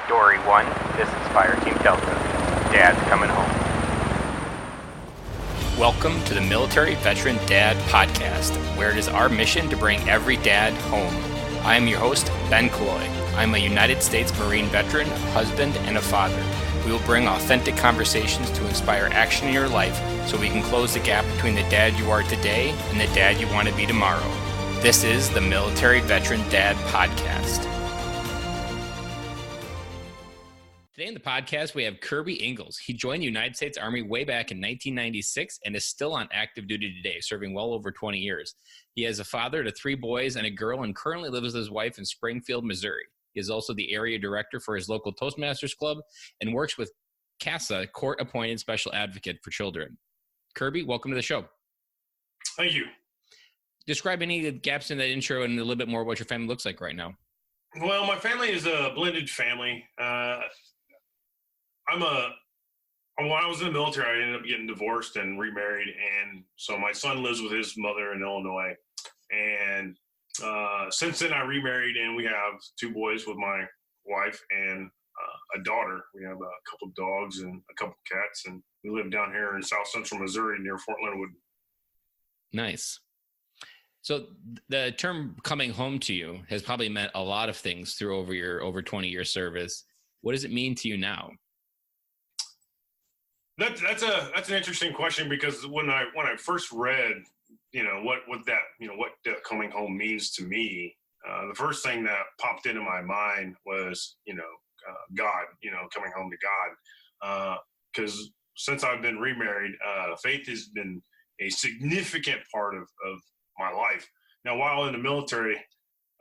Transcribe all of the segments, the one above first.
Story 1, this is Fireteam Delta. Dad's coming home. Welcome to the Military Veteran Dad Podcast, where it is our mission to bring every dad home. I am your host, Ben Cloy. I'm a United States Marine veteran, husband, and a father. We will bring authentic conversations to inspire action in your life so we can close the gap between the dad you are today and the dad you want to be tomorrow. This is the Military Veteran Dad Podcast. Today in the podcast, we have Kirby Ingles. He joined the United States Army way back in 1996 and is still on active duty today, serving well over 20 years. He is a father to 3 boys and a girl and currently lives with his wife in Springfield, Missouri. He is also the area director for his local Toastmasters Club and works with CASA, Court-Appointed Special Advocate for Children. Kirby, welcome to the show. Thank you. Describe any of the gaps in that intro and a little bit more what your family looks like right now. Well, my family is a blended family. When I was in the military, I ended up getting divorced and remarried. And so my son lives with his mother in Illinois. And since then I remarried and we have 2 boys with my wife and a daughter. We have a couple of dogs and a couple of cats. And we live down here in South Central Missouri near Fort Leonard. Nice. So the term coming home to you has probably meant a lot of things through over 20-year service. What does it mean to you now? That's an interesting question, because when I first read, what coming home means to me, the first thing that popped into my mind was, God, coming home to God. Because since I've been remarried, faith has been a significant part of my life. Now, while in the military,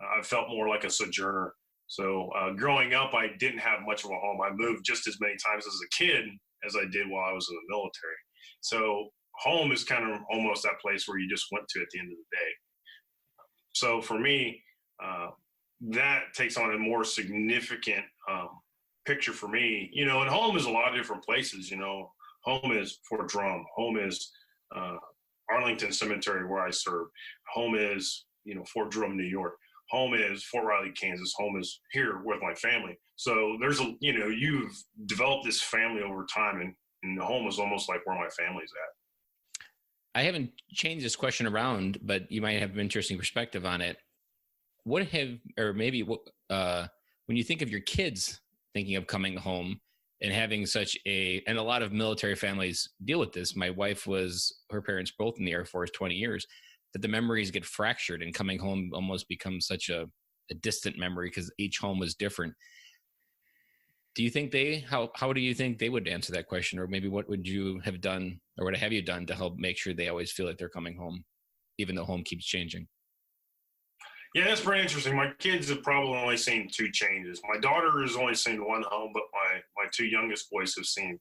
I felt more like a sojourner. So growing up, I didn't have much of a home. I moved just as many times as a kid as I did while I was in the military. So home is kind of almost that place where you just went to at the end of the day. So for me, that takes on a more significant picture for me. And home is a lot of different places. Home is Fort Drum. Home is Arlington Cemetery, where I serve. Home is, Fort Drum, New York. Home is Fort Riley, Kansas. Home is here with my family. So there's you've developed this family over time, and the home is almost like where my family's at. I haven't changed this question around, but you might have an interesting perspective on it. When you think of your kids thinking of coming home and having and a lot of military families deal with this. My wife her parents both in the Air Force 20 years, that the memories get fractured and coming home almost becomes such a distant memory because each home was different. Do you think how do you think they would answer that question? Or maybe what would you have done, or what have you done to help make sure they always feel like they're coming home, even though home keeps changing? Yeah, that's pretty interesting. My kids have probably only seen 2 changes. My daughter has only seen 1 home, but my 2 youngest boys have seen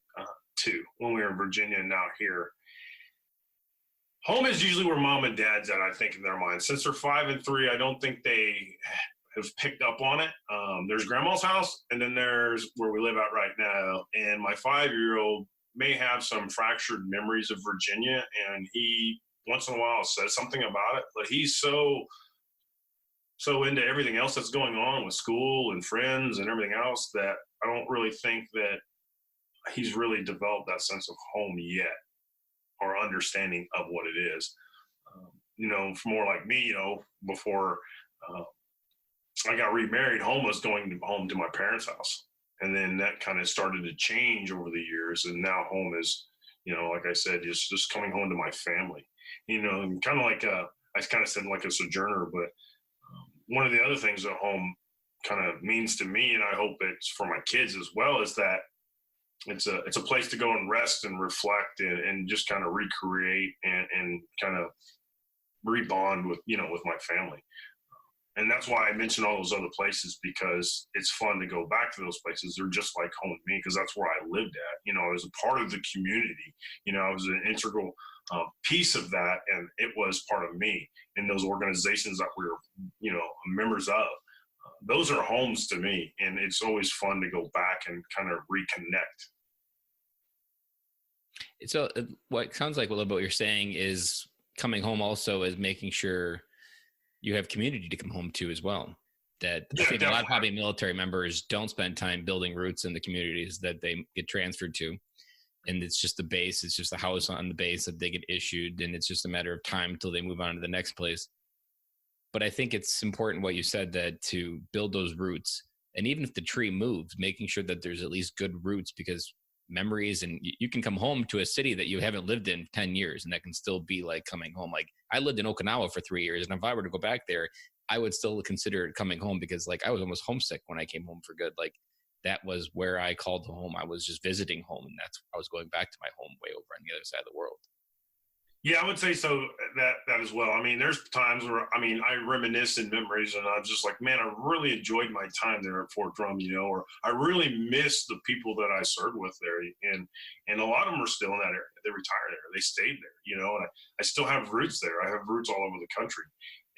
2, when we were in Virginia and now here. Home is usually where mom and dad's at, I think, in their minds. Since they're 5 and 3, I don't think they have picked up on it. There's grandma's house, and then there's where we live at right now. And my 5-year-old may have some fractured memories of Virginia, and he once in a while says something about it, but he's so into everything else that's going on with school and friends and everything else that I don't really think that he's really developed that sense of home yet, or understanding of what it is. For more like me, before I got remarried, home was going home to my parents' house. And then that kind of started to change over the years. And now home is, like I said, just coming home to my family, kind of like I kind of said like a sojourner, but one of the other things that home kind of means to me, and I hope it's for my kids as well, is that it's a place to go and rest and reflect and just kind of recreate and kind of rebond with my family. And that's why I mentioned all those other places, because it's fun to go back to those places. They're just like home to me, because that's where I lived at. I was a part of the community. I was an integral piece of that, and it was part of me in those organizations that we were, members of. Those are homes to me, and it's always fun to go back and kind of reconnect. So what sounds like a little bit what you're saying is coming home also is making sure you have community to come home to as well. that I think a lot of probably military members don't spend time building roots in the communities that they get transferred to. And it's just the base. It's just the house on the base that they get issued. And it's just a matter of time until they move on to the next place. But I think it's important what you said, that to build those roots, and even if the tree moves, making sure that there's at least good roots, because memories, and you can come home to a city that you haven't lived in 10 years and that can still be like coming home. Like I lived in Okinawa for 3 years, and if I were to go back there, I would still consider it coming home, because like I was almost homesick when I came home for good. Like that was where I called home. I was just visiting home, and I was going back to my home way over on the other side of the world. Yeah, I would say so, that as well. I mean, there's times where, I mean, I reminisce in memories, and I'm just like, man, I really enjoyed my time there at Fort Drum, you know, or I really miss the people that I served with there. And a lot of them are still in that area. They retired there. They stayed there, you know, and I still have roots there. I have roots all over the country.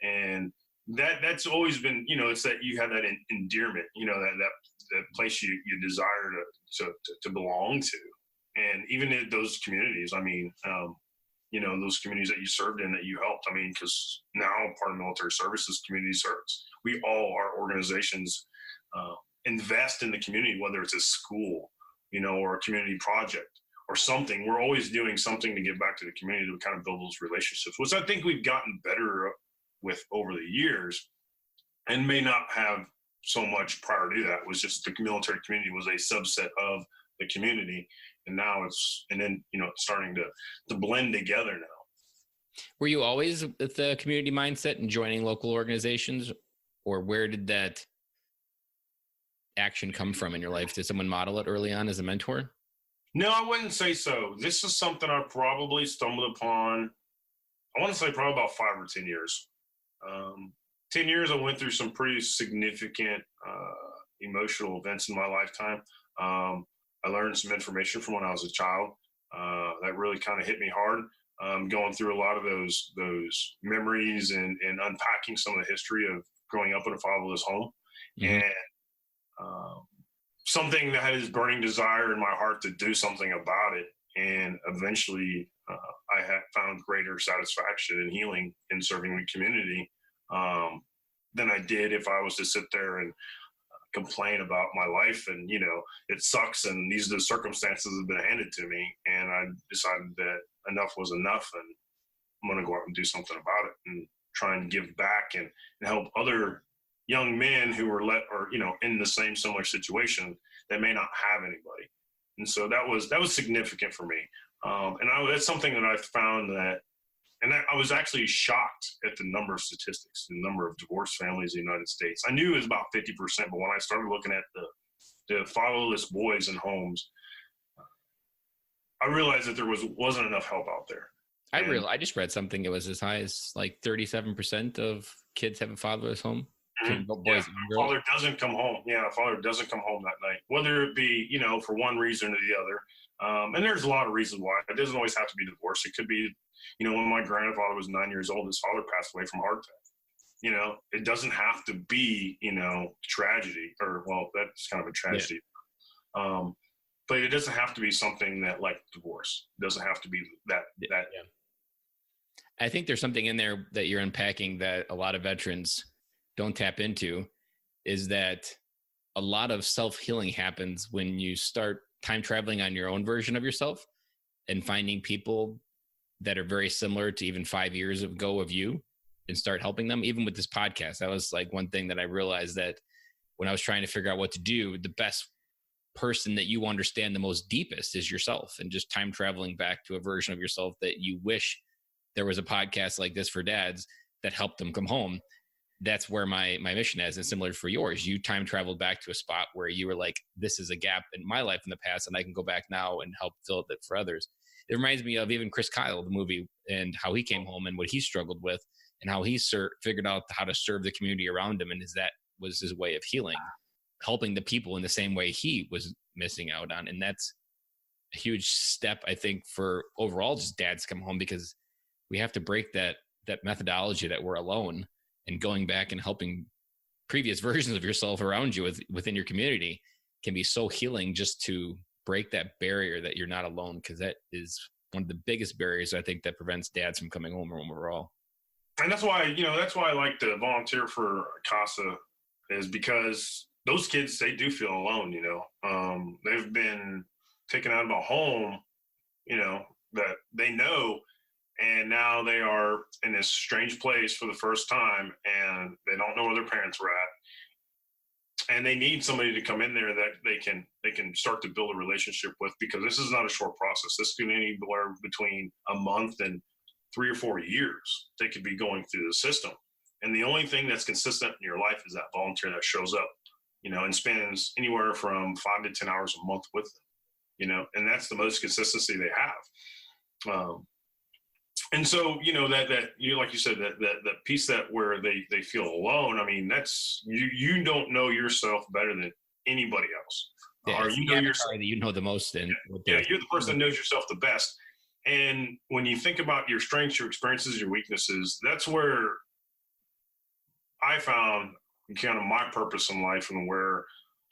And that's always been, you know, it's that you have that endearment, you know, that place you desire to belong to. And even in those communities, I mean, you know, those communities that you served in, that you helped. I mean, because now part of military services, community service. We all, our organizations, invest in the community, whether it's a school, you know, or a community project or something. We're always doing something to give back to the community to kind of build those relationships, which I think we've gotten better with over the years, and may not have so much prior to that. Was just the military community was a subset of the community. And now then, you know, it's starting to blend together now. Were you always with the community mindset and joining local organizations, or where did that action come from in your life? Did someone model it early on as a mentor? No, I wouldn't say so. This is something I probably stumbled upon, I want to say probably about 5 or 10 years. 10 years, I went through some pretty significant emotional events in my lifetime. I learned some information from when I was a child that really kind of hit me hard. Going through a lot of those memories and unpacking some of the history of growing up in a fatherless home, and something that had this burning desire in my heart to do something about it. And eventually, I had found greater satisfaction and healing in serving the community than I did if I was to sit there and complain about my life, and you know, it sucks and these are the circumstances that have been handed to me. And I decided that enough was enough, and I'm going to go out and do something about it and try and give back and help other young men who were you know, in the same similar situation that may not have anybody. And so that was significant for me. That's something that I found that, and I was actually shocked at the number of statistics, the number of divorced families in the United States. I knew it was about 50%, but when I started looking at the fatherless boys in homes, I realized that there wasn't enough help out there. I just read something. It was as high as like 37% of kids have a fatherless home. Boys father doesn't come home. Yeah, a father doesn't come home that night, whether it be, you know, for one reason or the other. And there's a lot of reasons why. It doesn't always have to be divorce. It could be, you know, when my grandfather was 9 years old, his father passed away from heart attack. You know, it doesn't have to be, you know, tragedy, or, well, that's kind of a tragedy. Yeah. But it doesn't have to be something that, like divorce. It doesn't have to be that. Yeah. I think there's something in there that you're unpacking that a lot of veterans don't tap into, is that a lot of self-healing happens when you start time traveling on your own version of yourself and finding people that are very similar to even 5 years ago of you, and start helping them. Even with this podcast, that was like one thing that I realized, that when I was trying to figure out what to do, the best person that you understand the most deepest is yourself, and just time traveling back to a version of yourself that you wish there was a podcast like this for dads that helped them come home. That's where my mission is, and similar for yours. You time traveled back to a spot where you were like, this is a gap in my life in the past, and I can go back now and help fill it for others. It reminds me of even Chris Kyle, the movie, and how he came home and what he struggled with, and how he figured out how to serve the community around him. And that was his way of healing, helping the people in the same way he was missing out on. And that's a huge step, I think, for overall just dads come home, because we have to break that methodology that we're alone, and going back and helping previous versions of yourself around you within your community can be so healing, just to break that barrier that you're not alone. Because that is one of the biggest barriers, I think, that prevents dads from coming home overall. And that's why I like to volunteer for CASA is because those kids, they do feel alone, they've been taken out of a home, that they know, and now they are in this strange place for the first time, and they don't know where their parents were at, and they need somebody to come in there that they can start to build a relationship with, because this is not a short process. This could be anywhere between a month and 3 or 4 years. They could be going through the system, and the only thing that's consistent in your life is that volunteer that shows up, and spends anywhere from 5 to 10 hours a month with them, and that's the most consistency they have. And so, that you, like you said, that piece that where they feel alone. I mean, that's you don't know yourself better than anybody else. Yeah, or yourself that you know the most. And you're the person that knows yourself the best. And when you think about your strengths, your experiences, your weaknesses, that's where I found kind of my purpose in life, and where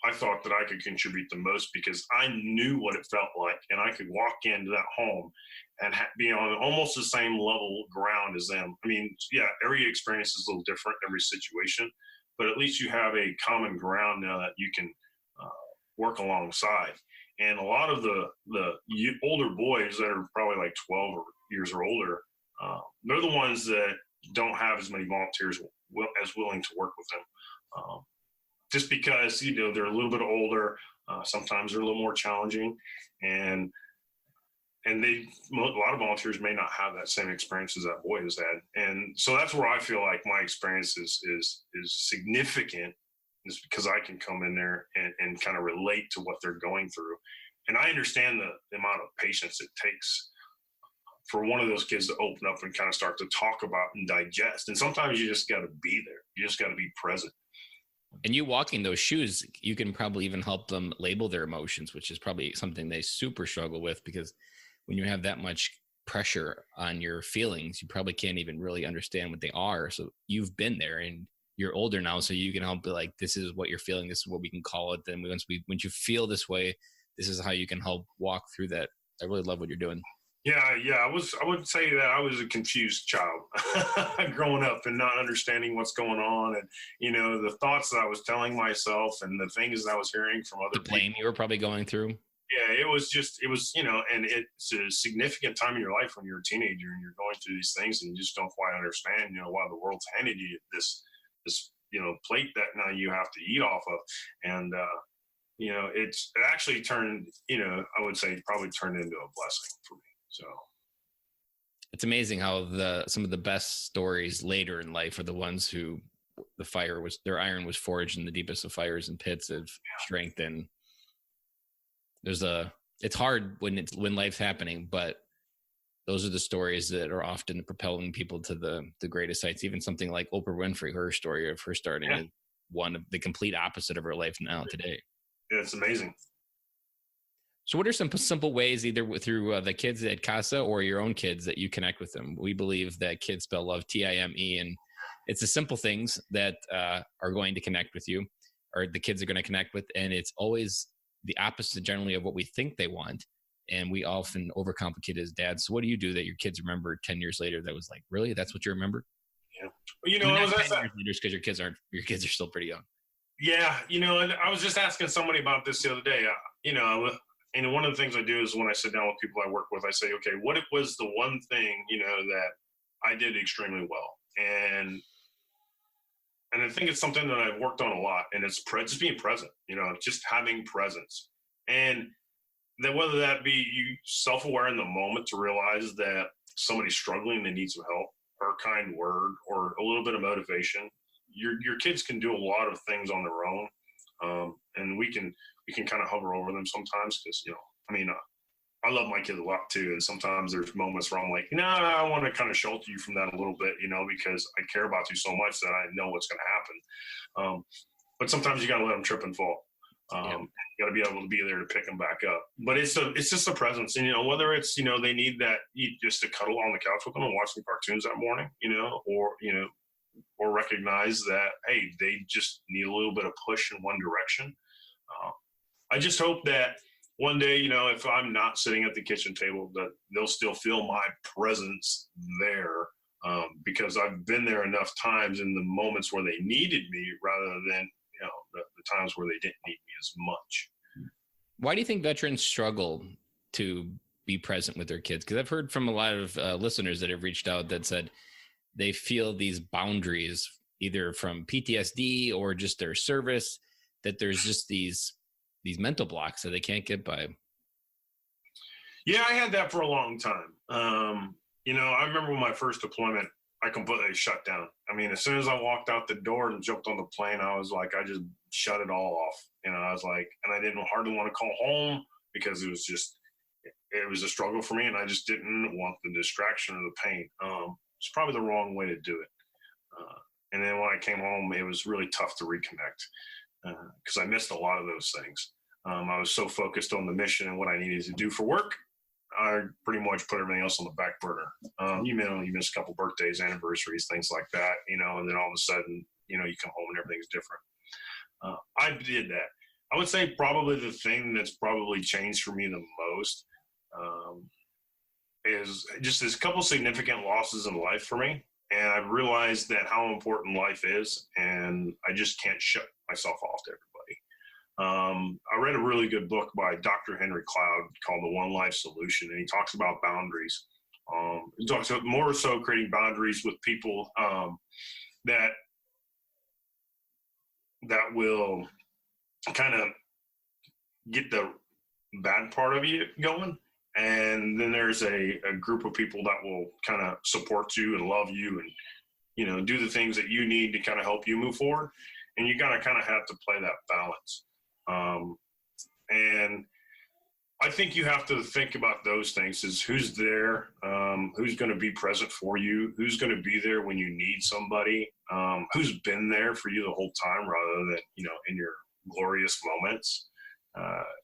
I thought that I could contribute the most, because I knew what it felt like, and I could walk into that home and be on almost the same level ground as them. I mean, yeah, every experience is a little different, every situation, but at least you have a common ground now that you can work alongside. And a lot of the older boys that are probably like 12 years or older, they're the ones that don't have as many volunteers as willing to work with them. Just because, they're a little bit older, sometimes they're a little more challenging, and a lot of volunteers may not have that same experience as that boy has had. And so that's where I feel like my experience is significant, is because I can come in there and kind of relate to what they're going through. And I understand the amount of patience it takes for one of those kids to open up and kind of start to talk about and digest. And sometimes you just got to be there. You just got to be present. And you walking those shoes, you can probably even help them label their emotions, which is probably something they super struggle with, because when you have that much pressure on your feelings, you probably can't even really understand what they are. So you've been there, and you're older now, so you can help be like, this is what you're feeling. This is what we can call it. Then once you feel this way, this is how you can help walk through that. I really love what you're doing. Yeah. I would say that I was a confused child growing up and not understanding what's going on. And, the thoughts that I was telling myself and the things that I was hearing from other people. The blame you were probably going through. Yeah, it was, and it's a significant time in your life when you're a teenager and you're going through these things and you just don't quite understand, why the world's handed you this, plate that now you have to eat off of. And, it actually turned, I would say probably turned into a blessing for me. So it's amazing how some of the best stories later in life are the ones who their iron was forged in the deepest of fires and pits of strength. And it's hard when life's happening, but those are the stories that are often propelling people to the greatest heights. Even something like Oprah Winfrey, her story of her starting is one of the complete opposite of her life now today. Yeah, it's amazing. So what are some simple ways, either through the kids at Casa or your own kids, that you connect with them? We believe that kids spell love Time, and it's the simple things that are going to connect with you, or the kids are going to connect with. And it's always the opposite generally of what we think they want. And we often overcomplicate as dads. So what do you do that your kids remember 10 years later that was like, really, that's what you remember? Yeah. Well, I was 10 years later, because your kids are still pretty young. Yeah. And I was just asking somebody about this the other day, and one of the things I do is when I sit down with people I work with, I say, okay, what was the one thing, that I did extremely well? And I think it's something that I've worked on a lot, and it's just being present, just having presence. And that whether that be you self-aware in the moment to realize that somebody's struggling, they need some help, or a kind word, or a little bit of motivation. Your kids can do a lot of things on their own. And we can kind of hover over them sometimes because, I love my kids a lot too. And sometimes there's moments where I'm like, I want to kind of shelter you from that a little bit, because I care about you so much that I know what's going to happen. But sometimes you got to let them trip and fall. You got to be able to be there to pick them back up. But it's just a presence. And, whether it's, they need that just to cuddle on the couch with them and watch some cartoons that morning, or recognize that, hey, they just need a little bit of push in one direction. I just hope that one day, if I'm not sitting at the kitchen table, that they'll still feel my presence there, because I've been there enough times in the moments where they needed me rather than the times where they didn't need me as much. Why do you think veterans struggle to be present with their kids? Because I've heard from a lot of listeners that have reached out that said they feel these boundaries, either from PTSD or just their service, that there's just these mental blocks that they can't get by. Yeah, I had that for a long time. I remember my first deployment, I completely shut down. I mean, as soon as I walked out the door and jumped on the plane, I was like, I just shut it all off. I was like, and I didn't hardly want to call home because it was a struggle for me, and I just didn't want the distraction or the pain. It's probably the wrong way to do it. And then when I came home, it was really tough to reconnect because I missed a lot of those things. I was so focused on the mission and what I needed to do for work, I pretty much put everything else on the back burner. You miss a couple birthdays, anniversaries, things like that, and then all of a sudden, you come home and everything's different. I did that. I would say probably the thing that's probably changed for me the most is just this couple significant losses in life for me. And I've realized that how important life is, and I just can't shut myself off to everybody. I read a really good book by Dr. Henry Cloud called The One Life Solution, and he talks about boundaries. He talks about more so creating boundaries with people that will kind of get the bad part of you going. And then there's a group of people that will kind of support you and love you and, do the things that you need to kind of help you move forward. And you gotta kind of have to play that balance. And I think you have to think about those things is who's there, who's going to be present for you, who's going to be there when you need somebody, who's been there for you the whole time rather than, in your glorious moments.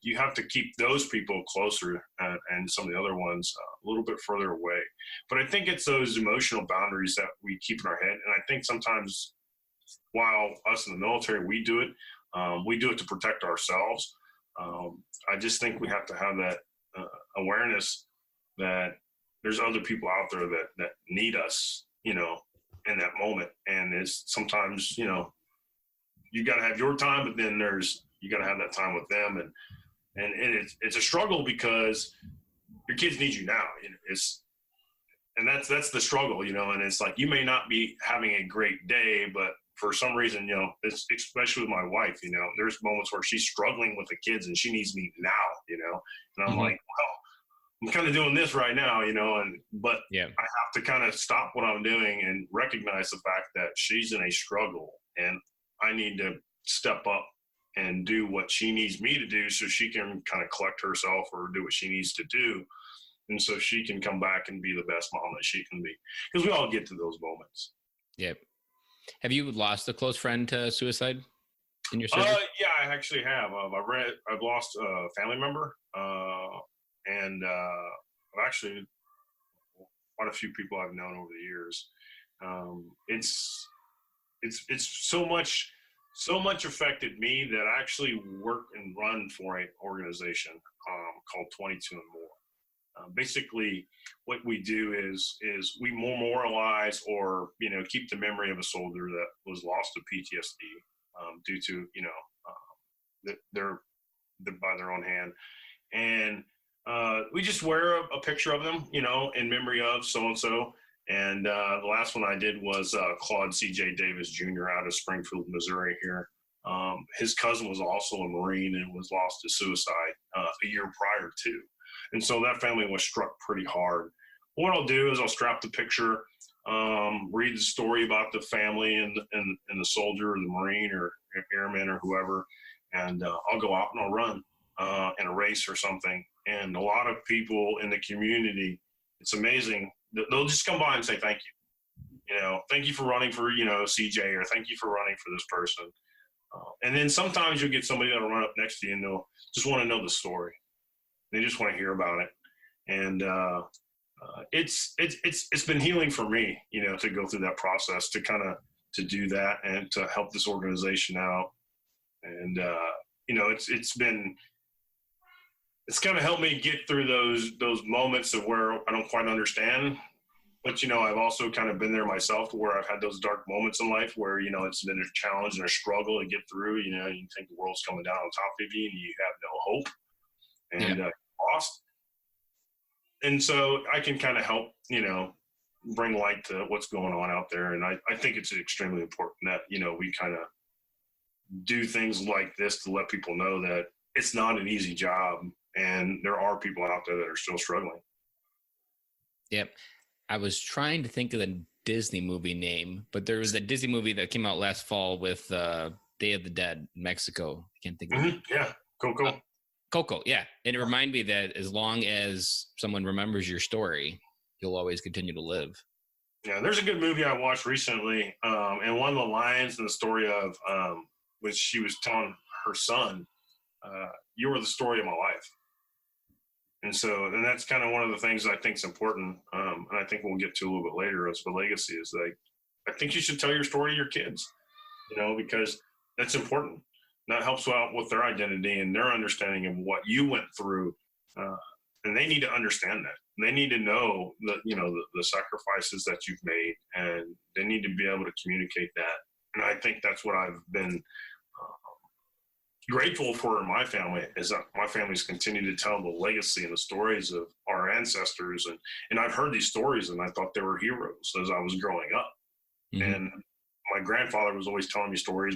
You have to keep those people closer and some of the other ones a little bit further away. But I think it's those emotional boundaries that we keep in our head. And I think sometimes while us in the military, we do it to protect ourselves. I just think we have to have that awareness that there's other people out there that need us, in that moment. And it's sometimes, you got to have your time, but then you got to have that time with them. And it's a struggle because your kids need you now. And that's the struggle, and it's like, you may not be having a great day, but for some reason, it's, especially with my wife, there's moments where she's struggling with the kids and she needs me now, and I'm like, well, I'm kind of doing this right now, but yeah. I have to kind of stop what I'm doing and recognize the fact that she's in a struggle and I need to step up and do what she needs me to do so she can kind of collect herself or do what she needs to do. And so she can come back and be the best mom that she can be. Because we all get to those moments. Yep. Have you lost a close friend to suicide in your service? Yeah, I actually have. I've lost a family member, and I've actually quite a few people I've known over the years. It's so much affected me that I actually work and run for an organization called 22 and More. Basically, what we do is we memorialize or keep the memory of a soldier that was lost to PTSD due to they're by their own hand, and we just wear a picture of them in memory of so and so. And the last one I did was Claude C.J. Davis Jr. out of Springfield, Missouri here. His cousin was also a Marine and was lost to suicide a year prior to. And so that family was struck pretty hard. What I'll do is I'll strap the picture, read the story about the family and the soldier or the Marine or airman or whoever, and I'll go out and I'll run in a race or something. And a lot of people in the community, it's amazing. They'll just come by and say, thank you. Thank you for running for, CJ, or thank you for running for this person. And then sometimes you'll get somebody that'll run up next to you and they'll just want to know the story. They just want to hear about it. And it's been healing for me, to go through that process, to kind of to do that and to help this organization out. And, it's kind of helped me get through those moments of where I don't quite understand But, I've also kind of been there myself to where I've had those dark moments in life where, it's been a challenge and a struggle to get through. You think the world's coming down on top of you and you have no hope and lost. And so I can kind of help, bring light to what's going on out there. And I think it's extremely important that, we kind of do things like this to let people know that it's not an easy job and there are people out there that are still struggling. Yep. I was trying to think of the Disney movie name, but there was a Disney movie that came out last fall with Day of the Dead, Mexico. I can't think of it. Yeah, Coco. Coco, yeah. And it reminded me that as long as someone remembers your story, you'll always continue to live. Yeah, there's a good movie I watched recently, and one of the lines in the story of which she was telling her son, you were the story of my life. And so, and that's kind of one of the things I think is important, and I think we'll get to a little bit later as the legacy is like, I think you should tell your story to your kids, because that's important. That helps out with their identity and their understanding of what you went through, and they need to understand that. They need to know that, the sacrifices that you've made, and they need to be able to communicate that. And I think that's what I've been grateful for in my family, is that my family's continued to tell the legacy and the stories of our ancestors. And I've heard these stories and I thought they were heroes as I was growing up. Mm-hmm. And my grandfather was always telling me stories.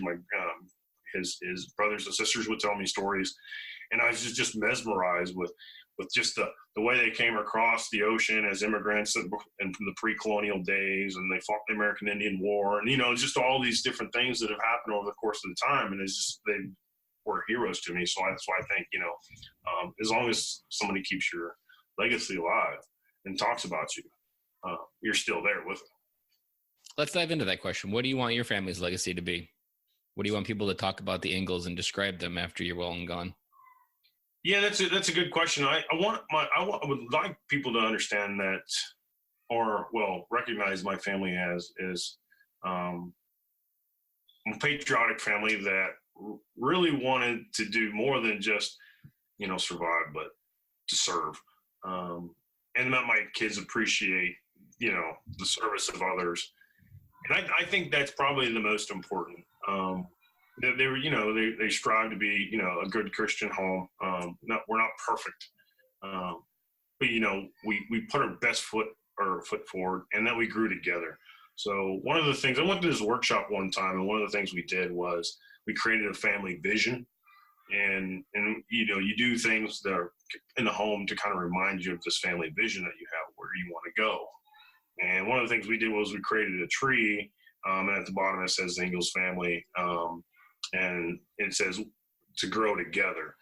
His brothers and sisters would tell me stories. And I was just mesmerized with just the way they came across the ocean as immigrants in the pre-colonial days, and they fought the American Indian War, and, just all these different things that have happened over the course of the time. And it's just, they were heroes to me. So that's why I think, as long as somebody keeps your legacy alive and talks about you, you're still there with it. Let's dive into that question. What do you want your family's legacy to be? What do you want people to talk about the Ingles and describe them after you're well and gone? Yeah, that's a good question. I would like people to understand that, or recognize my family as is a patriotic family that really wanted to do more than just survive, but to serve, and that my kids appreciate the service of others, and I think that's probably the most important. They were, they strive to be, a good Christian home. We're not perfect, but we put our best foot forward, and then we grew together. So one of the things, I went to this workshop one time, and one of the things we did was we created a family vision, and you do things that are in the home to kind of remind you of this family vision that you have, where you want to go. And one of the things we did was we created a tree, and at the bottom it says the Ingles family. And it says to grow together,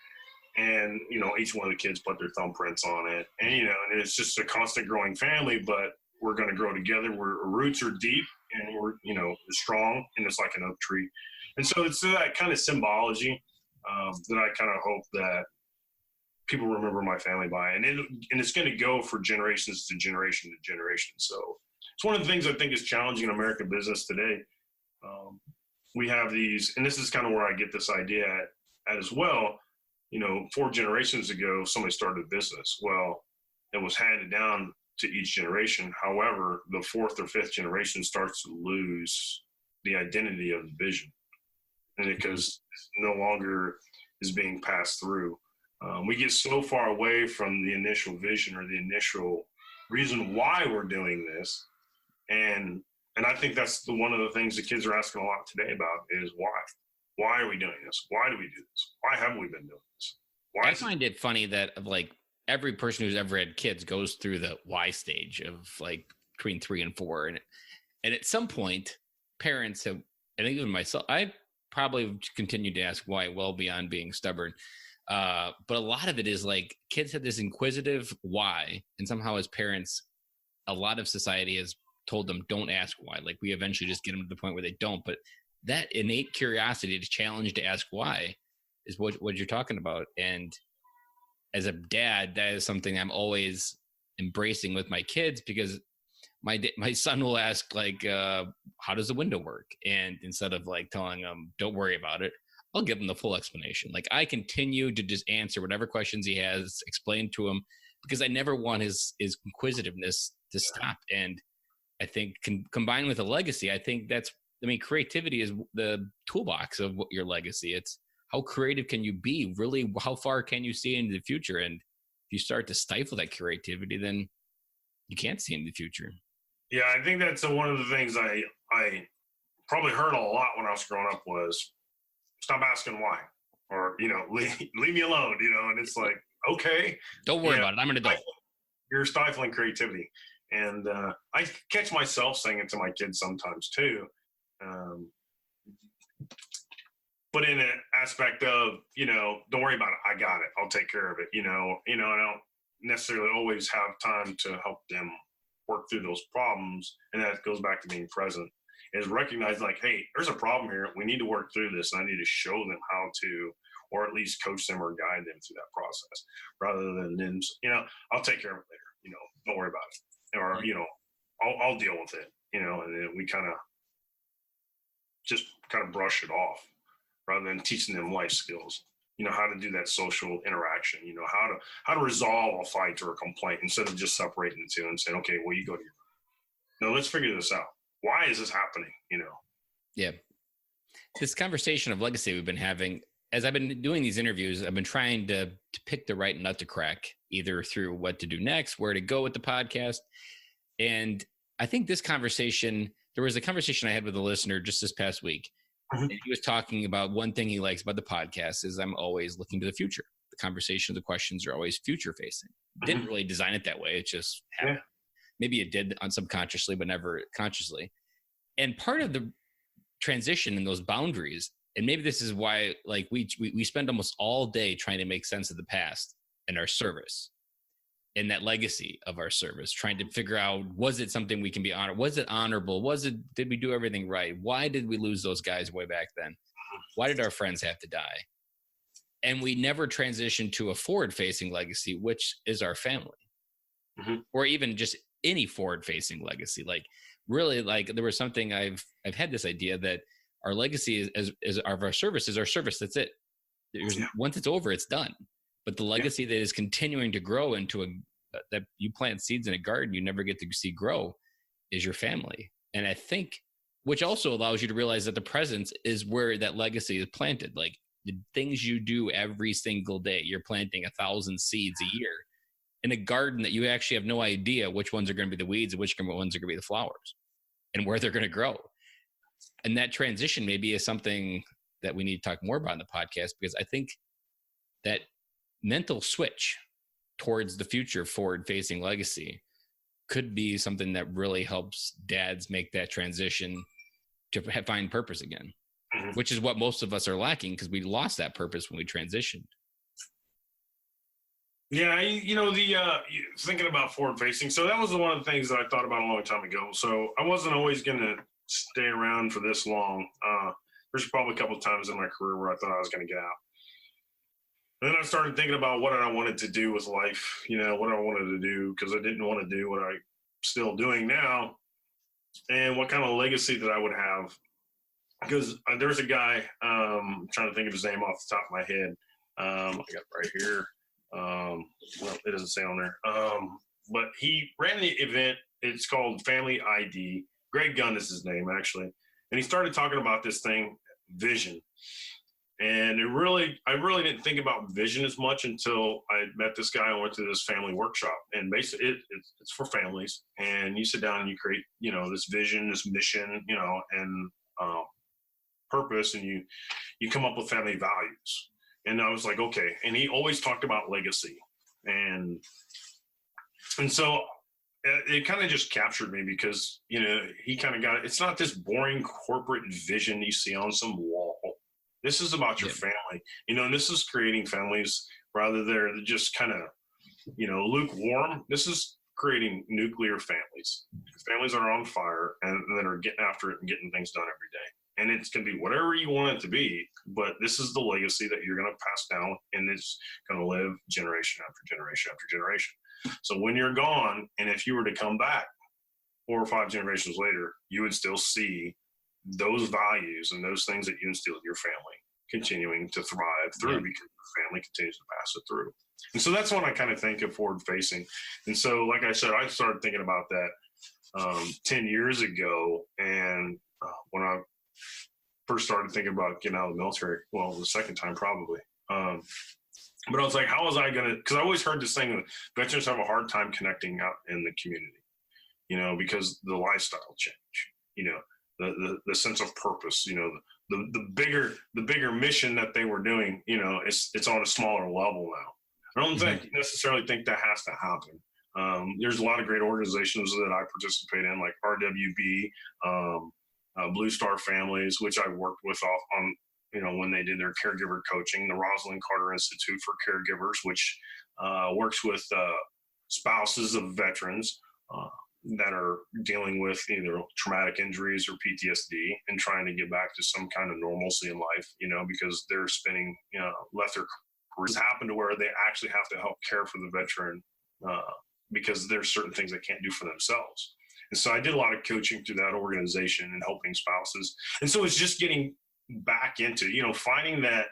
and each one of the kids put their thumbprints on it, and and it's just a constant growing family, but we're going to grow together. Our roots are deep, and we're strong, and it's like an oak tree. And so it's that kind of symbology that I kind of hope that people remember my family by, and it's going to go for generations to generation to generation. So it's one of the things I think is challenging in American business today. We have these, and this is kind of where I get this idea at as well. 4 generations ago, somebody started a business. Well, it was handed down to each generation. However, the 4th or 5th generation starts to lose the identity of the vision, and because it no longer is being passed through. We get so far away from the initial vision or the initial reason why we're doing this, and I think that's one of the things the kids are asking a lot today about is why. Why are we doing this? Why do we do this? Why haven't we been doing this? I find it funny that every person who's ever had kids goes through the why stage of between 3 and 4. And at some point, parents have, and even myself, I probably continue to ask why well beyond being stubborn. But a lot of it is kids have this inquisitive why. And somehow as parents, a lot of society has told them don't ask why. We eventually just get them to the point where they don't. But that innate curiosity to challenge to ask why is what you're talking about. And as a dad, that is something I'm always embracing with my kids, because my son will ask how does the window work? And instead of telling him, don't worry about it, I'll give him the full explanation. I continue to just answer whatever questions he has, explain to him, because I never want his inquisitiveness to stop. And I think combined with a legacy, I think creativity is the toolbox of what your legacy. It's how creative can you be? Really, how far can you see into the future? And if you start to stifle that creativity, then you can't see into the future. Yeah, I think that's one of the things I probably heard a lot when I was growing up was stop asking why, or, leave me alone, and it's like, okay. Don't worry about it. I'm an adult. You're stifling creativity. And I catch myself saying it to my kids sometimes too. But in an aspect of, don't worry about it. I got it. I'll take care of it. I don't necessarily always have time to help them work through those problems. And that goes back to being present, is recognize like, hey, there's a problem here. We need to work through this. And I need to show them how to, or at least coach them or guide them through that process, rather than them, I'll take care of it later. Don't worry about it. Or, I'll deal with it, and then we kind of brush it off, rather than teaching them life skills, how to do that social interaction, how to resolve a fight or a complaint, instead of just separating the two and saying, okay, well, you go to your room. No, let's figure this out. Why is this happening? Yeah. This conversation of legacy we've been having, as I've been doing these interviews, I've been trying to pick the right nut to crack, either through what to do next, where to go with the podcast. And I think this conversation, there was a conversation I had with a listener just this past week. And he was talking about one thing he likes about the podcast is I'm always looking to the future. The conversation, the questions are always future facing. Didn't really design it that way. It just happened. Maybe it did subconsciously, but never consciously. And part of the transition in those boundaries, and maybe this is why, like, we spend almost all day trying to make sense of the past and our service and that legacy of our service, trying to figure out, was it something we can be honored? Was it honorable? Did we do everything right? Why did we lose those guys way back then? Why did our friends have to die? And we never transitioned to a forward facing legacy, which is our family, or even just any forward facing legacy. Like, really, like, there was something I've had this idea that our legacy is our service is our service. That's it. Once it's over, it's done. But the legacy that is continuing to grow into that you plant seeds in a garden you never get to see grow is your family. And I think, which also allows you to realize that the presence is where that legacy is planted. Like, the things you do every single day, you're planting 1,000 seeds a year in a garden that you actually have no idea which ones are going to be the weeds and which ones are going to be the flowers and where they're going to grow. And that transition maybe is something that we need to talk more about in the podcast, because I think that mental switch towards the future, forward facing legacy could be something that really helps dads make that transition to find purpose again, which is what most of us are lacking, because we lost that purpose when we transitioned. Yeah, thinking about forward facing. So that was one of the things that I thought about a long time ago. So I wasn't always going to stay around for this long. There's probably a couple of times in my career where I thought I was going to get out. And then I started thinking about what I wanted to do with life, what I wanted to do, because I didn't want to do what I'm still doing now, and what kind of legacy that I would have. Because there's a guy, I'm trying to think of his name off the top of my head. I got it right here. Well, it doesn't say on there. But he ran the event. It's called Family ID. Greg Gunn is his name, actually. And he started talking about this thing, vision. And I really didn't think about vision as much until I met this guy and went to this family workshop. And basically, it's for families. And you sit down and you create, this vision, this mission, and purpose, and you come up with family values. And I was like, okay. And he always talked about legacy, and so it kind of just captured me, because he kind of got it. It's not this boring corporate vision you see on some wall. This is about your family, and this is creating families rather than just kind of, lukewarm. This is creating nuclear families that are on fire and that are getting after it and getting things done every day. And it's going to be whatever you want it to be, but this is the legacy that you're going to pass down, and it's going to live generation after generation after generation. So when you're gone, and if you were to come back 4 or 5 generations later, you would still see those values and those things that you instilled in your family continuing to thrive through, because your family continues to pass it through. And so that's when I kind of think of forward facing. And so, like I said, I started thinking about that 10 years ago. And when I first started thinking about getting out of the military, well, the second time probably. But I was like, how was I going to, because I always heard this thing that veterans have a hard time connecting out in the community, because the lifestyle change, the sense of purpose, the bigger mission that they were doing, it's on a smaller level now. I don't necessarily think that has to happen. There's a lot of great organizations that I participate in, like RWB, Blue Star Families, which I worked with on, when they did their caregiver coaching, the Rosalind Carter Institute for Caregivers, which works with spouses of veterans that are dealing with either traumatic injuries or PTSD and trying to get back to some kind of normalcy in life, because they're spending, left their careers happen to where they actually have to help care for the veteran because there's certain things they can't do for themselves. And so I did a lot of coaching through that organization and helping spouses. And so it's just getting back into, finding that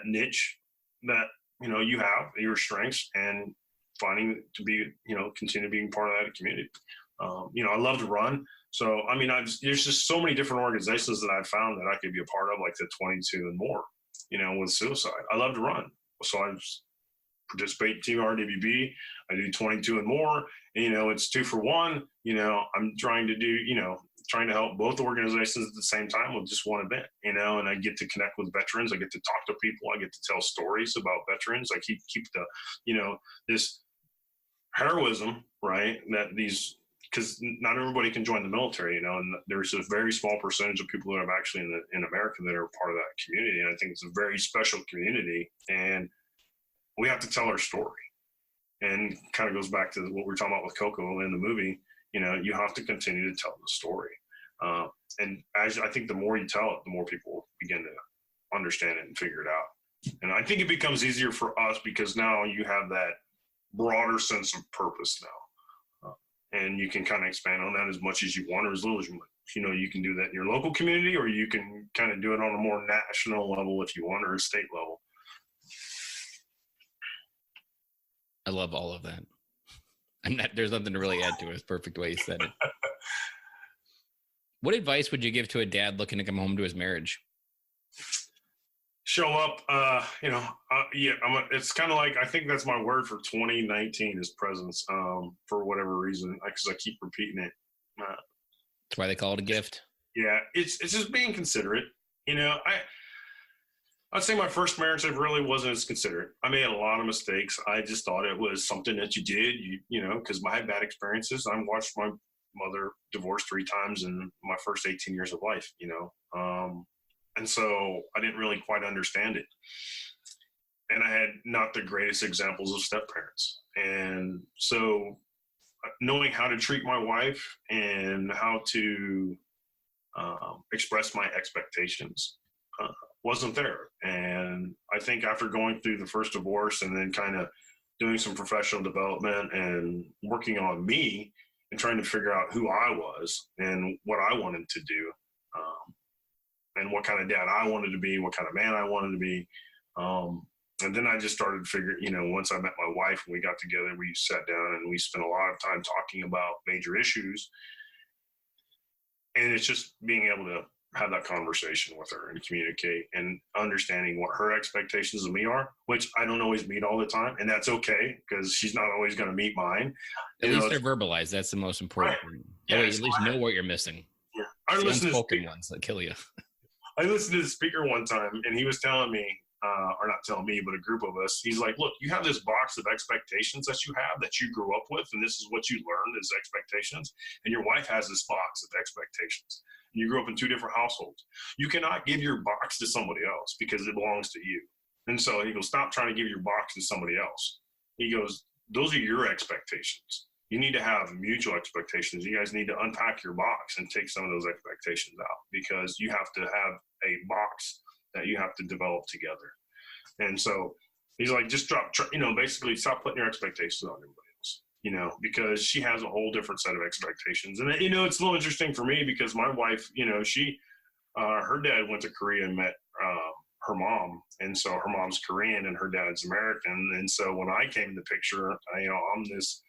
niche that, you have, your strengths, and finding to be, continue being part of that community. I love to run. So, there's just so many different organizations that I've found that I could be a part of, like the 22 and more, with suicide. I love to run. So I participate in Team RWB. I do 22 and more. It's 2 for 1. I'm trying to do, trying to help both organizations at the same time with just one event, and I get to connect with veterans. I get to talk to people. I get to tell stories about veterans. I keep the, this heroism, right? That these, because not everybody can join the military, and there's a very small percentage of people that are actually in America that are part of that community. And I think it's a very special community, and we have to tell our story. And kind of goes back to what we were talking about with Coco in the movie. You have to continue to tell the story. And as I think the more you tell it, the more people begin to understand it and figure it out. And I think it becomes easier for us because now you have that broader sense of purpose now. And you can kind of expand on that as much as you want or as little as you want. You can do that in your local community, or you can kind of do it on a more national level if you want, or a state level. I love all of that. There's nothing to really add to it. It's perfect the way you said it. What advice would you give to a dad looking to come home to his marriage? Show up, it's kind of like, I think that's my word for 2019 is presence, for whatever reason, because I keep repeating it. That's why they call it a gift. Yeah. It's just being considerate. I'd say my first marriage, I really wasn't as considerate. I made a lot of mistakes. I just thought it was something that you did, because I had bad experiences. I watched my mother divorce 3 times in my first 18 years of life, and so I didn't really quite understand it. And I had not the greatest examples of step-parents. And so knowing how to treat my wife and how to express my expectations wasn't there. And I think after going through the first divorce and then kind of doing some professional development and working on me and trying to figure out who I was and what I wanted to do, and what kind of dad I wanted to be, what kind of man I wanted to be. And then I just started figuring, once I met my wife and we got together, we sat down and we spent a lot of time talking about major issues. And it's just being able to have that conversation with her and communicate and understanding what her expectations of me are, which I don't always meet all the time. And that's okay, because she's not always going to meet mine. At least they're verbalized. That's the most important thing. Yeah, at least know what you're missing. Yeah. I listened to unspoken ones that kill you. I listened to the speaker one time, and he was telling me, or not telling me, but a group of us, he's like, look, you have this box of expectations that you have that you grew up with, and this is what you learned as expectations. And your wife has this box of expectations. And you grew up in 2 different households. You cannot give your box to somebody else because it belongs to you. And so he goes, stop trying to give your box to somebody else. He goes, those are your expectations. You need to have mutual expectations. You guys need to unpack your box and take some of those expectations out, because you have to have a box that you have to develop together. And so he's like, just basically stop putting your expectations on everybody else, because she has a whole different set of expectations. And, it's a little interesting for me because my wife, she, her dad went to Korea and met her mom. And so her mom's Korean and her dad's American. And so when I came in the picture, I'm this,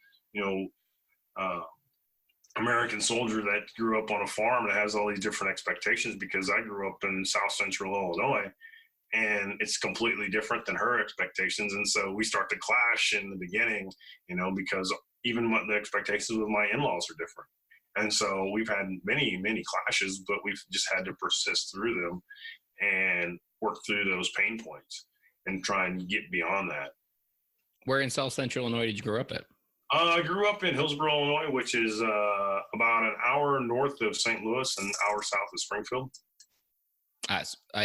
American soldier that grew up on a farm and has all these different expectations, because I grew up in South Central Illinois and it's completely different than her expectations. And so we start to clash in the beginning, because even the expectations with my in-laws are different. And so we've had many, many clashes, but we've just had to persist through them and work through those pain points and try and get beyond that. Where in South Central Illinois did you grow up at? I grew up in Hillsboro, Illinois, which is about an hour north of St. Louis and an hour south of Springfield.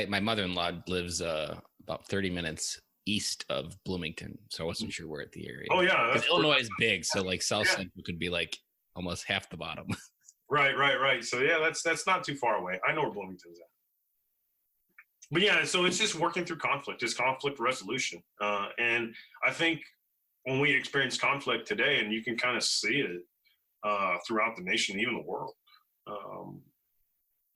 My mother-in-law lives about 30 minutes east of Bloomington, so I wasn't sure where at the area. Oh, yeah. Because Illinois is big, so like South Central could be like almost half the bottom. Right. So, yeah, that's not too far away. I know where Bloomington's at. But, yeah, so it's just working through conflict. It's conflict resolution. And I think when we experience conflict today, and you can kind of see it throughout the nation, even the world,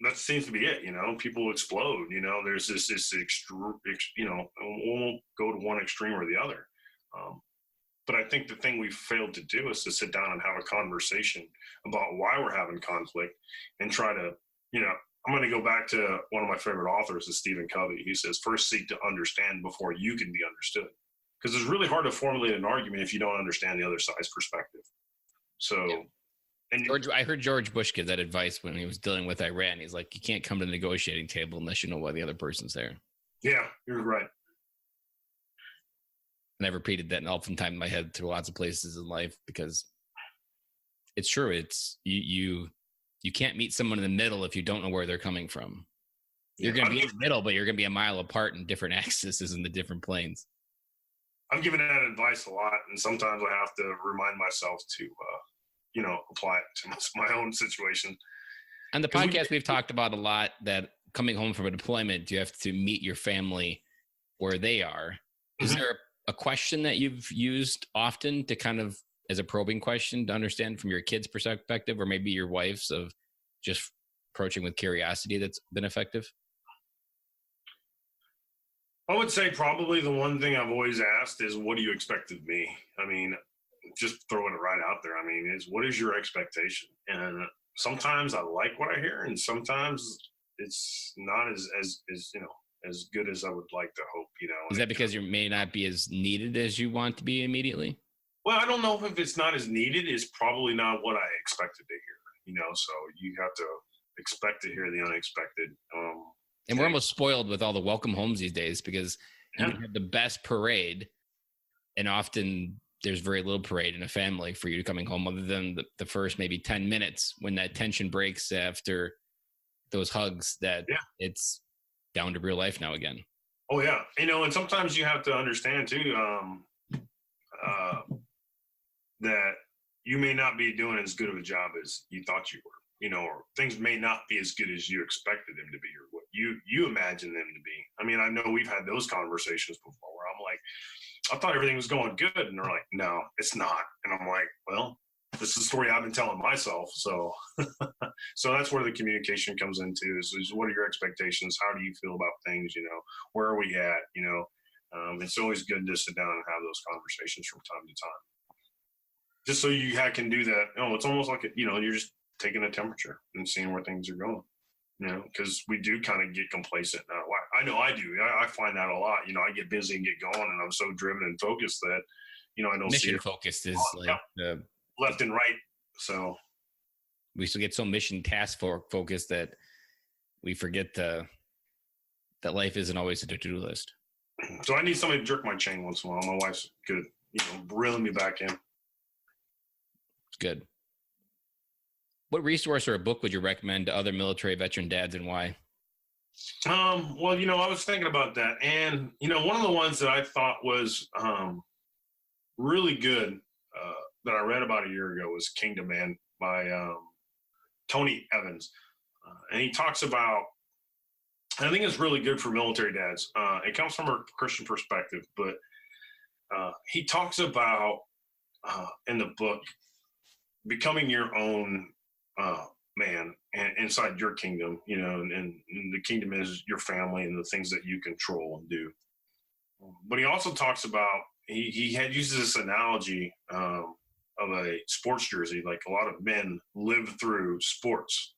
that seems to be it. People explode. There's this extreme. Won't go to one extreme or the other. But I think the thing we've failed to do is to sit down and have a conversation about why we're having conflict, and try to, I'm going to go back to one of my favorite authors, is Stephen Covey. He says, first seek to understand before you can be understood. Because it's really hard to formulate an argument if you don't understand the other side's perspective. So, and I heard George Bush give that advice when he was dealing with Iran. He's like, you can't come to the negotiating table unless you know why the other person's there. Yeah, you're right. And I've repeated that oftentimes in my head through lots of places in life, because it's true. It's you can't meet someone in the middle if you don't know where they're coming from. You're going to be in the middle, but you're going to be a mile apart in different axes in the different planes. I'm giving that advice a lot, and sometimes I have to remind myself to, apply it to my own situation. On the podcast, we've talked about a lot that coming home from a deployment, you have to meet your family where they are. Is there a question that you've used often to kind of, as a probing question, to understand from your kid's perspective, or maybe your wife's, of just approaching with curiosity that's been effective? I would say probably the one thing I've always asked is, what do you expect of me? I mean, just throwing it right out there. I mean, what is your expectation? And sometimes I like what I hear, and sometimes it's not as good as I would like to hope, Is that because you may not be as needed as you want to be immediately? Well, I don't know if it's not as needed. It's probably not what I expected to hear, so you have to expect to hear the unexpected. And we're almost spoiled with all the welcome homes these days, because you can have the best parade, and often there's very little parade in a family for you to coming home, other than the first maybe 10 minutes when that tension breaks after those hugs, that it's down to real life now again. Oh, yeah. And sometimes you have to understand, too, that you may not be doing as good of a job as you thought you were. Or things may not be as good as you expected them to be, or what you imagine them to be. I mean, I know we've had those conversations before where I'm like, I thought everything was going good. And they're like, no, it's not. And I'm like, well, this is the story I've been telling myself. So, so that's where the communication comes into is what are your expectations? How do you feel about things? Where are we at? It's always good to sit down and have those conversations from time to time. Just so you can do that. It's almost like, you're just taking a temperature and seeing where things are going, because we do kind of get complacent now. I know I do. I find that a lot. I get busy and get going, and I'm so driven and focused that, I don't see mission focused is left and right. So we still get so mission task focused that we forget that life isn't always a to-do list. So I need somebody to jerk my chain once in a while. My wife's good, reeling me back in. It's good. What resource or a book would you recommend to other military veteran dads, and why? Well, I was thinking about that. And, one of the ones that I thought was really good that I read about a year ago was Kingdom Man by Tony Evans. And he talks about, I think it's really good for military dads. It comes from a Christian perspective, but he talks about in the book becoming your own man and inside your kingdom, and the kingdom is your family and the things that you control and do. But he also talks about, he had uses this analogy a sports jersey. Like a lot of men live through sports,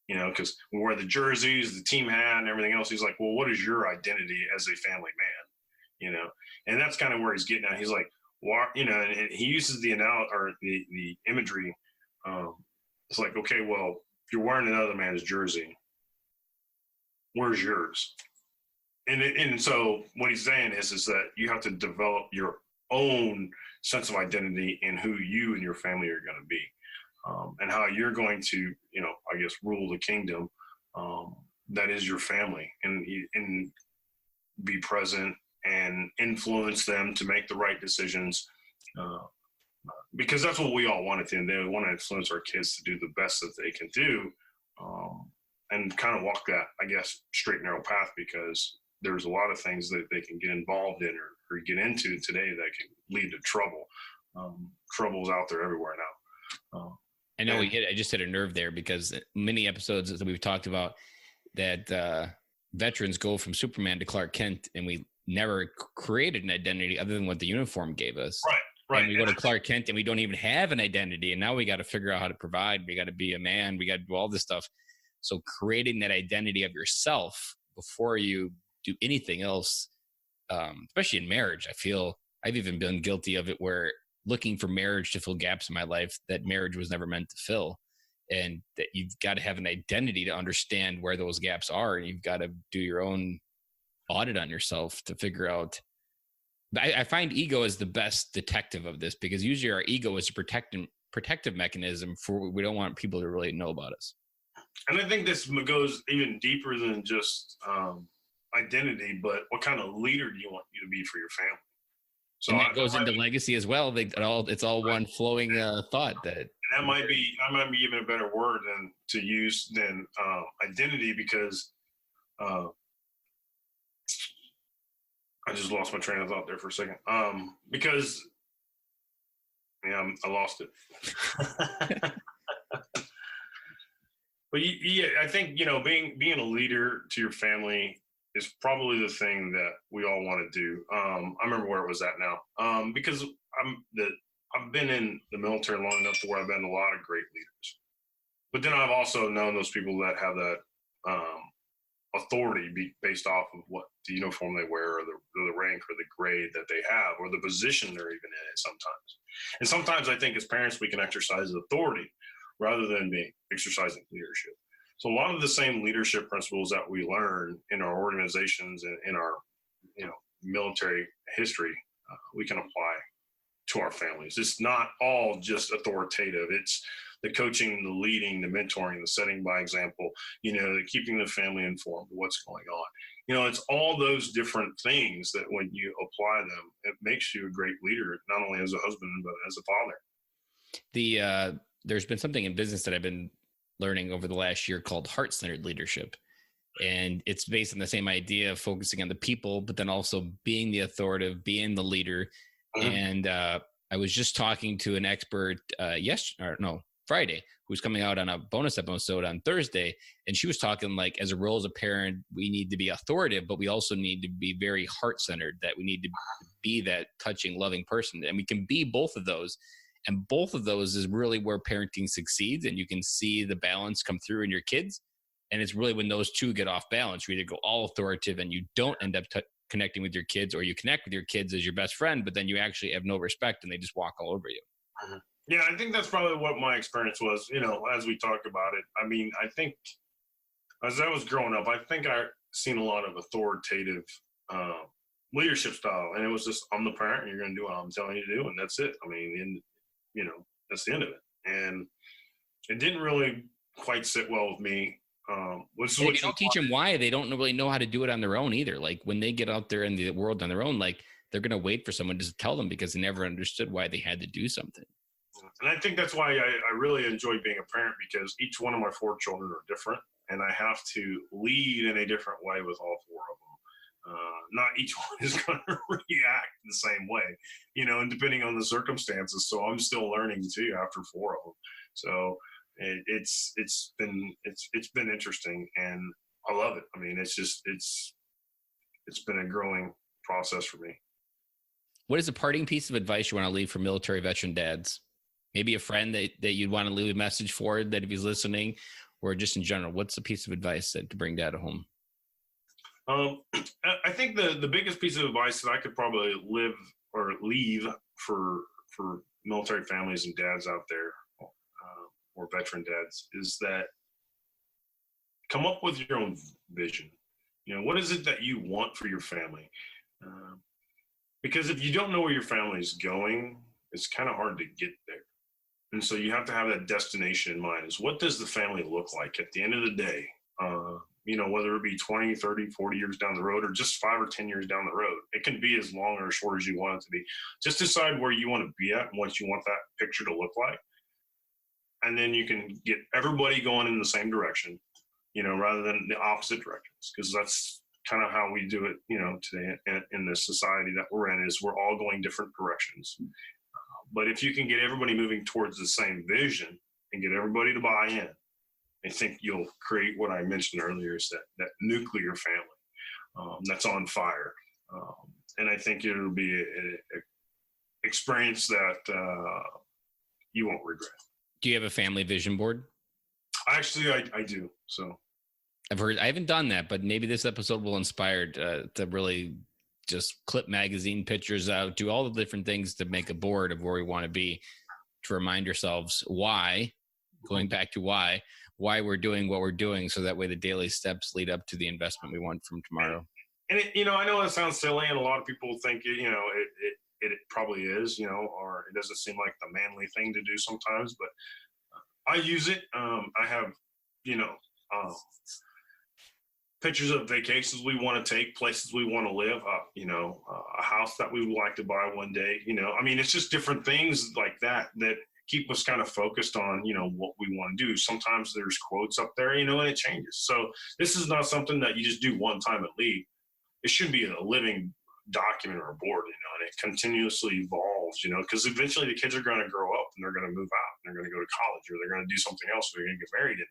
you know, because we wear the jerseys, the team hat, and everything else. He's like, well, what is your identity as a family man? You know, and that's kind of where he's getting at. He's like, you know, and he uses the the imagery. It's like, okay, well, if you're wearing another man's jersey, where's yours? And so what he's saying is that you have to develop your own sense of identity in who you and your family are going to be, and how you're going to, you know, I guess, rule the kingdom that is your family, and be present and influence them to make the right decisions, because that's what we all want at the end of the day. We want to influence our kids to do the best that they can do, and kind of walk that, I guess, straight and narrow path, because there's a lot of things that they can get involved in or get into today that can lead to trouble. Trouble's out there everywhere now. I know I just hit a nerve there, because many episodes that we've talked about that veterans go from Superman to Clark Kent, and we never created an identity other than what the uniform gave us. Right. And we go to Clark Kent and we don't even have an identity. And now we got to figure out how to provide. We got to be a man. We got to do all this stuff. So creating that identity of yourself before you do anything else, especially in marriage, I feel I've even been guilty of it, where looking for marriage to fill gaps in my life that marriage was never meant to fill. And that you've got to have an identity to understand where those gaps are. And you've got to do your own audit on yourself to figure out. I find ego is the best detective of this, because usually our ego is a protective mechanism for, we don't want people to really know about us. And I think this goes even deeper than just identity, but what kind of leader do you want you to be for your family? So and that goes into legacy as well. It's all one flowing thought. That might be even a better word to use than identity, because I just lost my train of thought there for a second. Because I lost it. But I think, you know, being a leader to your family is probably the thing that we all want to do. I remember where it was at now, because I've been in the military long enough to where I've been a lot of great leaders. But then I've also known those people that have that authority based off of what the uniform they wear, or the rank or the grade that they have, or the position they're even in sometimes. And sometimes I think as parents, we can exercise authority rather than exercising leadership. So a lot of the same leadership principles that we learn in our organizations and in our, you know, military history, we can apply to our families. It's not all just authoritative. It's the coaching, the leading, the mentoring, the setting by example, you know, the keeping the family informed of what's going on. You know, it's all those different things that when you apply them, it makes you a great leader, not only as a husband, but as a father. There's been something in business that I've been learning over the last year called heart-centered leadership. And it's based on the same idea of focusing on the people, but then also being the authoritative, being the leader. Uh-huh. And I was just talking to an expert Friday, who's coming out on a bonus episode on Thursday. And she was talking like, as a role as a parent, we need to be authoritative, but we also need to be very heart-centered, that we need to be that touching, loving person. And we can be both of those. And both of those is really where parenting succeeds. And you can see the balance come through in your kids. And it's really when those two get off balance, you either go all authoritative and you don't end up connecting with your kids, or you connect with your kids as your best friend, but then you actually have no respect and they just walk all over you. Yeah, I think that's probably what my experience was, you know, as we talk about it. I mean, I think as I was growing up, I think I seen a lot of authoritative leadership style. And it was just, I'm the parent and you're going to do what I'm telling you to do. And that's it. I mean, you know, that's the end of it. And it didn't really quite sit well with me. They don't teach them why. They don't really know how to do it on their own either. Like when they get out there in the world on their own, like they're going to wait for someone to tell them, because they never understood why they had to do something. And I think that's why I really enjoy being a parent, because each one of my 4 children are different, and I have to lead in a different way with all 4 of them. Not each one is going to react the same way, you know, and depending on the circumstances. So I'm still learning too after 4 of them. So it's been interesting, and I love it. I mean, it's been a growing process for me. What is a parting piece of advice you want to leave for military veteran dads? Maybe a friend that you'd want to leave a message for, that if he's listening, or just in general, what's a piece of advice to bring dad home? I think the biggest piece of advice that I could probably leave for military families and dads out there, or veteran dads, is that come up with your own vision. What is it that you want for your family? Because if you don't know where your family is going, it's kind of hard to get there. And so you have to have that destination in mind, is what does the family look like at the end of the day? Whether it be 20, 30, 40 years down the road, or just 5 or 10 years down the road. It can be as long or short as you want it to be. Just decide where you want to be at and what you want that picture to look like. And then you can get everybody going in the same direction, rather than the opposite directions, because that's kind of how we do it, today in the society that we're in, is we're all going different directions. But if you can get everybody moving towards the same vision and get everybody to buy in, I think you'll create what I mentioned earlier, is that nuclear family that's on fire. And I think it'll be an experience that you won't regret. Do you have a family vision board? Actually, I do. So I haven't done that, but maybe this episode will inspire to really just clip magazine pictures out, do all the different things to make a board of where we want to be, to remind ourselves why, going back to why we're doing what we're doing, so that way the daily steps lead up to the investment we want from tomorrow. And I know it sounds silly, and a lot of people think it probably is, or it doesn't seem like the manly thing to do sometimes, but I use it. I have, pictures of vacations we want to take, places we want to live, a house that we would like to buy one day. It's just different things like that keep us kind of focused on, what we want to do. Sometimes there's quotes up there, and it changes. So this is not something that you just do one time and leave. It should be a living document or a board, and it continuously evolves, because eventually the kids are going to grow up and they're going to move out and they're going to go to college, or they're going to do something else, or they're going to get married. And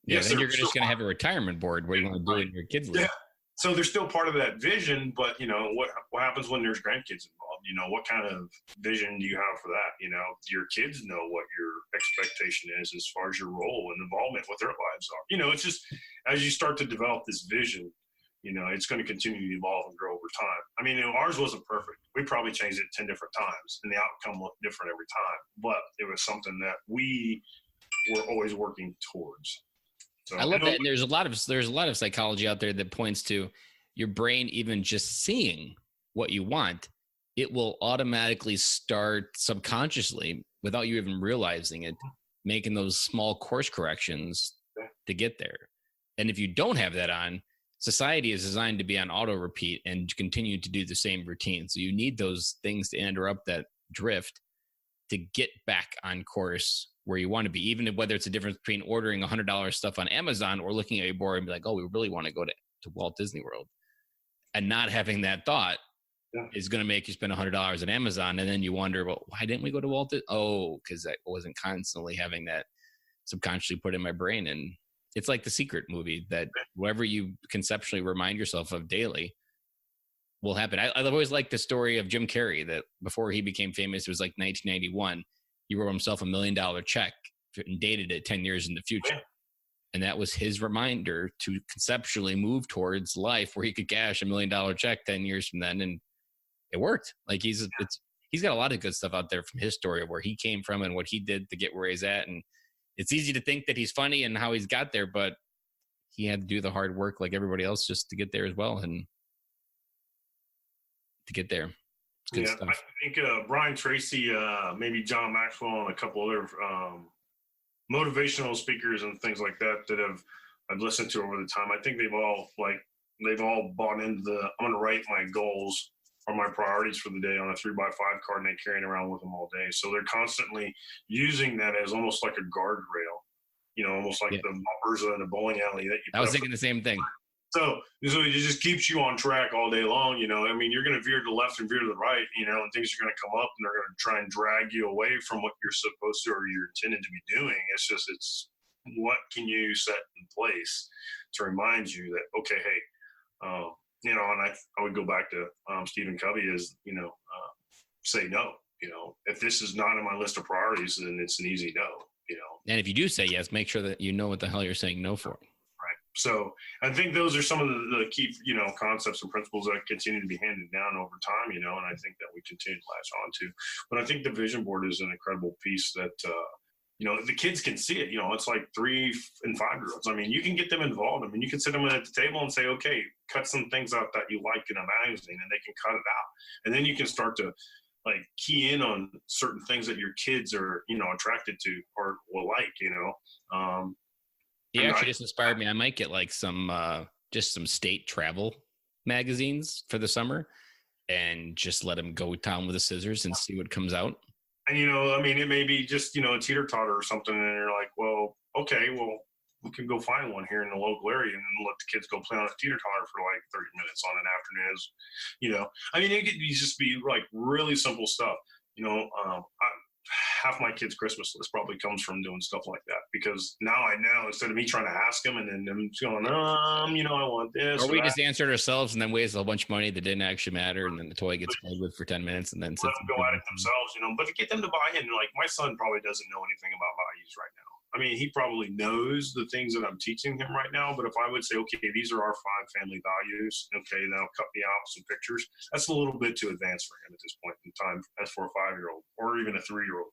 yes, then you're just going to have a retirement board where you want to do it in your kids' life. Yeah. So they're still part of that vision, but what happens when there's grandkids involved? What kind of vision do you have for that? Your kids know what your expectation is as far as your role and involvement, what their lives are. It's just, as you start to develop this vision, it's going to continue to evolve and grow over time. Ours wasn't perfect. We probably changed it 10 different times, and the outcome looked different every time, but it was something that we were always working towards. So, I love that. And there's a lot of psychology out there that points to your brain, even just seeing what you want, it will automatically start subconsciously, without you even realizing it, making those small course corrections to get there. And if you don't have that on, society is designed to be on auto repeat and continue to do the same routine. So you need those things to interrupt that drift to get back on course where you want to be, even whether it's a difference between ordering $100 stuff on Amazon or looking at your board and be like, oh, we really want to go to Walt Disney World, and not having that thought is going to make you spend $100 on Amazon. And then you wonder, well, why didn't we go to Walt Disney? Oh, because I wasn't constantly having that subconsciously put in my brain. And it's like The Secret movie, that whatever you conceptually remind yourself of daily will happen. I've always liked the story of Jim Carrey, that before he became famous, it was like 1991. He wrote himself $1 million check and dated it 10 years in the future. And that was his reminder to conceptually move towards life where he could cash $1 million check 10 years from then. And it worked. Like he's got a lot of good stuff out there from his story of where he came from and what he did to get where he's at. And it's easy to think that he's funny and how he's got there, but he had to do the hard work like everybody else just to get there as well. And to get there. It's good stuff. I think Brian Tracy, maybe John Maxwell, and a couple other motivational speakers and things like that I've listened to over the time. I think they've all bought into I'm going to write my goals or my priorities for the day on a 3x5 card, and they carry it around with them all day. So they're constantly using that as almost like a guardrail, almost like the bumpers in a bowling alley that you. I was thinking the same thing. So it just keeps you on track all day long, you're going to veer to the left and veer to the right, and things are going to come up and they're going to try and drag you away from what you're supposed to or you're intended to be doing. It's what can you set in place to remind you that, okay, hey, and I would go back to Stephen Covey is, say no, if this is not on my list of priorities, then it's an easy no. And if you do say yes, make sure that you know what the hell you're saying no for. Right. So I think those are some of the key, concepts and principles that continue to be handed down over time, and I think that we continue to latch on to. But I think the vision board is an incredible piece that, the kids can see it. It's like 3 and 5-year-olds. I mean, you can get them involved. I mean, you can sit them at the table and say, okay, cut some things out that you like in a magazine, and they can cut it out. And then you can start to key in on certain things that your kids are, attracted to or will like, You actually just inspired me. I might get some state travel magazines for the summer and just let them go down with the scissors and see what comes out. And, it may be just, a teeter-totter or something. And you're like, well, okay, we can go find one here in the local area and let the kids go play on a teeter-totter for 30 minutes on an afternoon. It could just be really simple stuff. Half my kids' Christmas list probably comes from doing stuff like that, because now I know, instead of me trying to ask them and then them going, I want this. Or we just answered ourselves and then waste a bunch of money that didn't actually matter, and then the toy gets played with for 10 minutes and then let them go at it themselves, but to get them to buy in, my son probably doesn't know anything about values right now. He probably knows the things that I'm teaching him right now, but if I would say, okay, these are our 5 family values, okay, now cut me out some pictures, that's a little bit too advanced for him at this point in time, as for a 5-year-old or even a 3-year-old.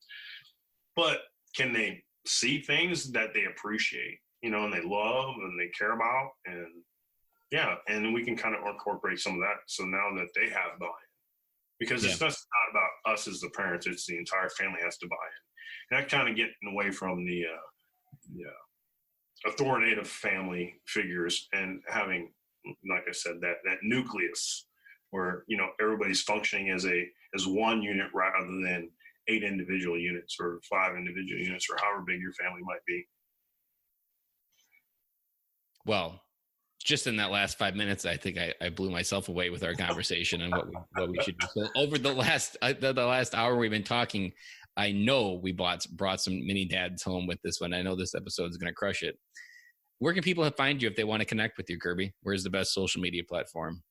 But can they see things that they appreciate, and they love and they care about? And we can kind of incorporate some of that. So now that they have buy-in, because it's not about us as the parents, it's the entire family has to buy in. And that kind of getting away from the authoritative family figures and having, like I said, that nucleus where, everybody's functioning as one unit rather than 8 individual units or 5 individual units or however big your family might be. Well, just in that last 5 minutes, I think I blew myself away with our conversation and what we should do. So over the last hour we've been talking, I know we brought some mini dads home with this one. I know this episode is going to crush it. Where can people find you if they want to connect with you, Kirby? Where's the best social media platform?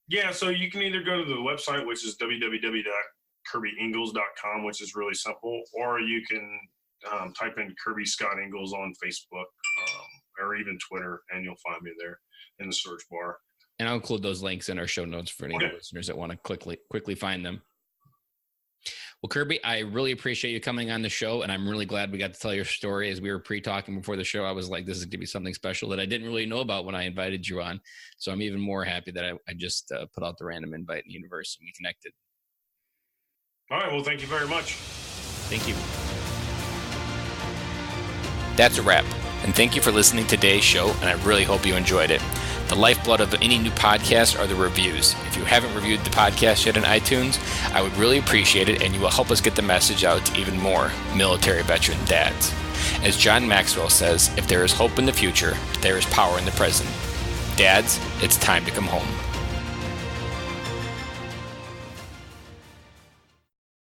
Yeah, so you can either go to the website, which is www.kirbyingles.com, which is really simple, or you can type in Kirby Scott Ingles on Facebook or even Twitter, and you'll find me there in the search bar. And I'll include those links in our show notes for any listeners that want to quickly find them. Well, Kirby, I really appreciate you coming on the show, and I'm really glad we got to tell your story. As we were pre-talking before the show, I was like, this is going to be something special that I didn't really know about when I invited you on. So I'm even more happy that I just put out the random invite in the universe and we connected. All right. Well, thank you very much. Thank you. That's a wrap. And thank you for listening to today's show, and I really hope you enjoyed it. The lifeblood of any new podcast are the reviews. If you haven't reviewed the podcast yet on iTunes, I would really appreciate it, and you will help us get the message out to even more military veteran dads. As John Maxwell says, if there is hope in the future, there is power in the present. Dads, it's time to come home.